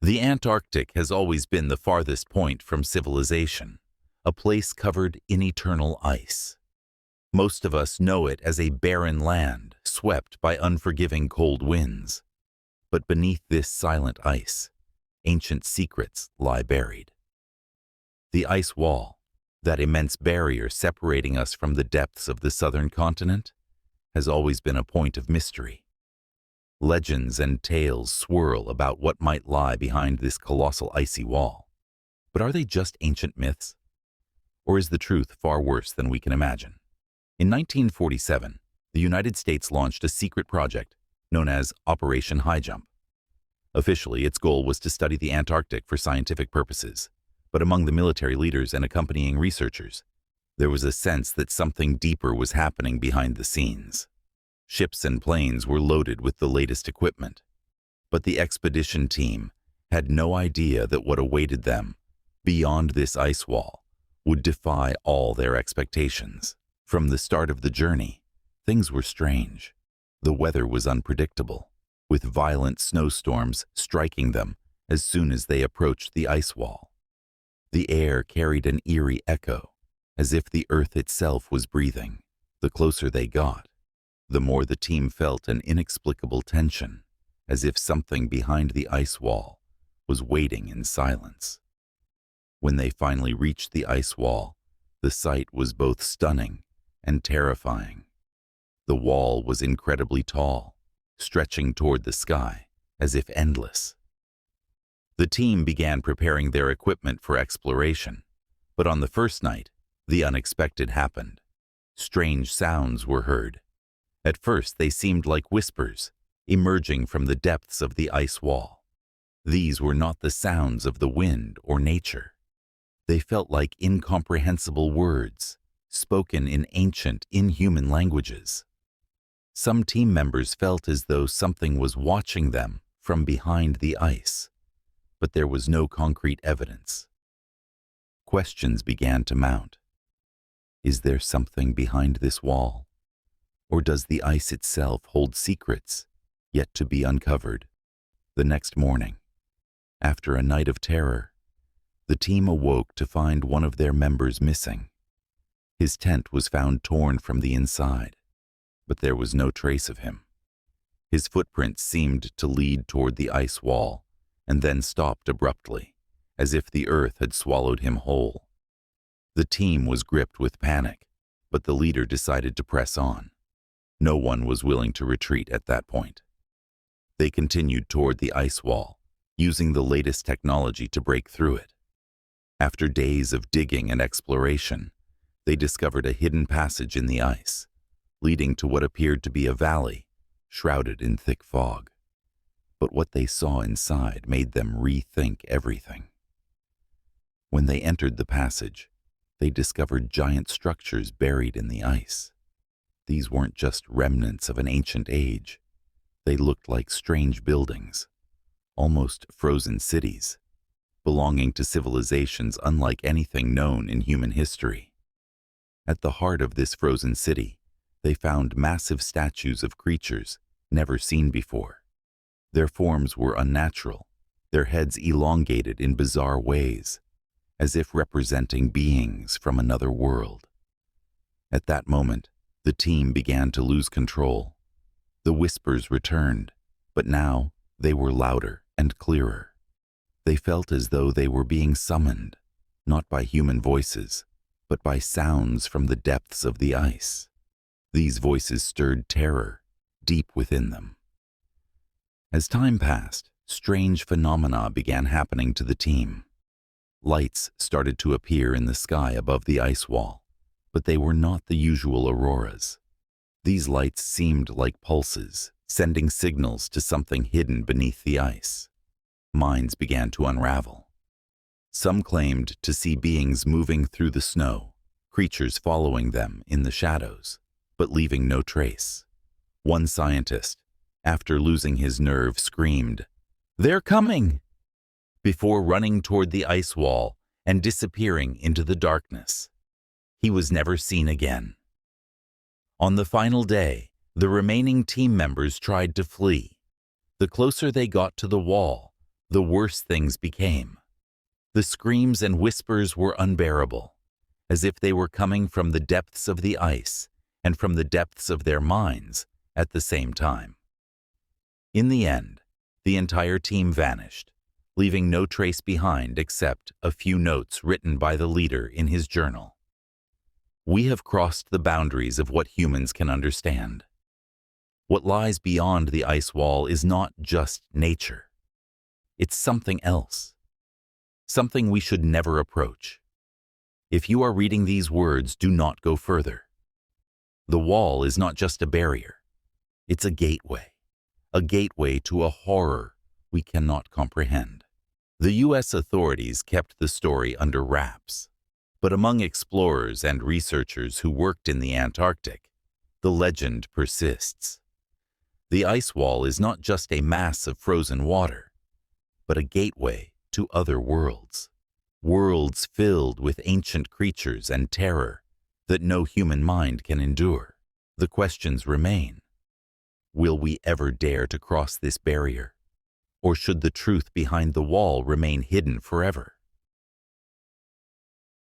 The Antarctic has always been the farthest point from civilization, a place covered in eternal ice. Most of us know it as a barren land swept by unforgiving cold winds. But beneath this silent ice, ancient secrets lie buried. The ice wall, that immense barrier separating us from the depths of the southern continent, has always been a point of mystery. Legends and tales swirl about what might lie behind this colossal icy wall. But are they just ancient myths? Or is the truth far worse than we can imagine? In 1947, the United States launched a secret project known as Operation Highjump. Officially, its goal was to study the Antarctic for scientific purposes, but among the military leaders and accompanying researchers, there was a sense that something deeper was happening behind the scenes. Ships and planes were loaded with the latest equipment, but the expedition team had no idea that what awaited them beyond this ice wall would defy all their expectations. From the start of the journey, things were strange. The weather was unpredictable, with violent snowstorms striking them as soon as they approached the ice wall. The air carried an eerie echo, as if the earth itself was breathing. The closer they got, the more the team felt an inexplicable tension, as if something behind the ice wall was waiting in silence. When they finally reached the ice wall, the sight was both stunning and terrifying. The wall was incredibly tall, stretching toward the sky, as if endless. The team began preparing their equipment for exploration, but on the first night, the unexpected happened. Strange sounds were heard. At first, they seemed like whispers, emerging from the depths of the ice wall. These were not the sounds of the wind or nature. They felt like incomprehensible words, spoken in ancient, inhuman languages. Some team members felt as though something was watching them from behind the ice, but there was no concrete evidence. Questions began to mount. Is there something behind this wall? Or does the ice itself hold secrets yet to be uncovered? The next morning, after a night of terror, the team awoke to find one of their members missing. His tent was found torn from the inside, but there was no trace of him. His footprints seemed to lead toward the ice wall and then stopped abruptly, as if the earth had swallowed him whole. The team was gripped with panic, but the leader decided to press on. No one was willing to retreat at that point. They continued toward the ice wall, using the latest technology to break through it. After days of digging and exploration, they discovered a hidden passage in the ice, leading to what appeared to be a valley, shrouded in thick fog. But what they saw inside made them rethink everything. When they entered the passage, they discovered giant structures buried in the ice. These weren't just remnants of an ancient age. They looked like strange buildings, almost frozen cities, belonging to civilizations unlike anything known in human history. At the heart of this frozen city, they found massive statues of creatures never seen before. Their forms were unnatural, their heads elongated in bizarre ways, as if representing beings from another world. At that moment, the team began to lose control. The whispers returned, but now they were louder and clearer. They felt as though they were being summoned, not by human voices, but by sounds from the depths of the ice. These voices stirred terror deep within them. As time passed, strange phenomena began happening to the team. Lights started to appear in the sky above the ice wall, but they were not the usual auroras. These lights seemed like pulses, sending signals to something hidden beneath the ice. Minds began to unravel. Some claimed to see beings moving through the snow, creatures following them in the shadows, but leaving no trace. One scientist, after losing his nerve, screamed, "They're coming!" before running toward the ice wall and disappearing into the darkness. He was never seen again. On the final day, the remaining team members tried to flee. The closer they got to the wall, the worse things became. The screams and whispers were unbearable, as if they were coming from the depths of the ice and from the depths of their minds at the same time. In the end, the entire team vanished, leaving no trace behind except a few notes written by the leader in his journal. We have crossed the boundaries of what humans can understand. What lies beyond the ice wall is not just nature. It's something else. Something we should never approach. If you are reading these words, do not go further. The wall is not just a barrier. It's a gateway to a horror we cannot comprehend. The U.S. authorities kept the story under wraps, but among explorers and researchers who worked in the Antarctic, the legend persists. The ice wall is not just a mass of frozen water, but a gateway to other worlds. Worlds filled with ancient creatures and terror that no human mind can endure. The questions remain. Will we ever dare to cross this barrier? Or should the truth behind the wall remain hidden forever?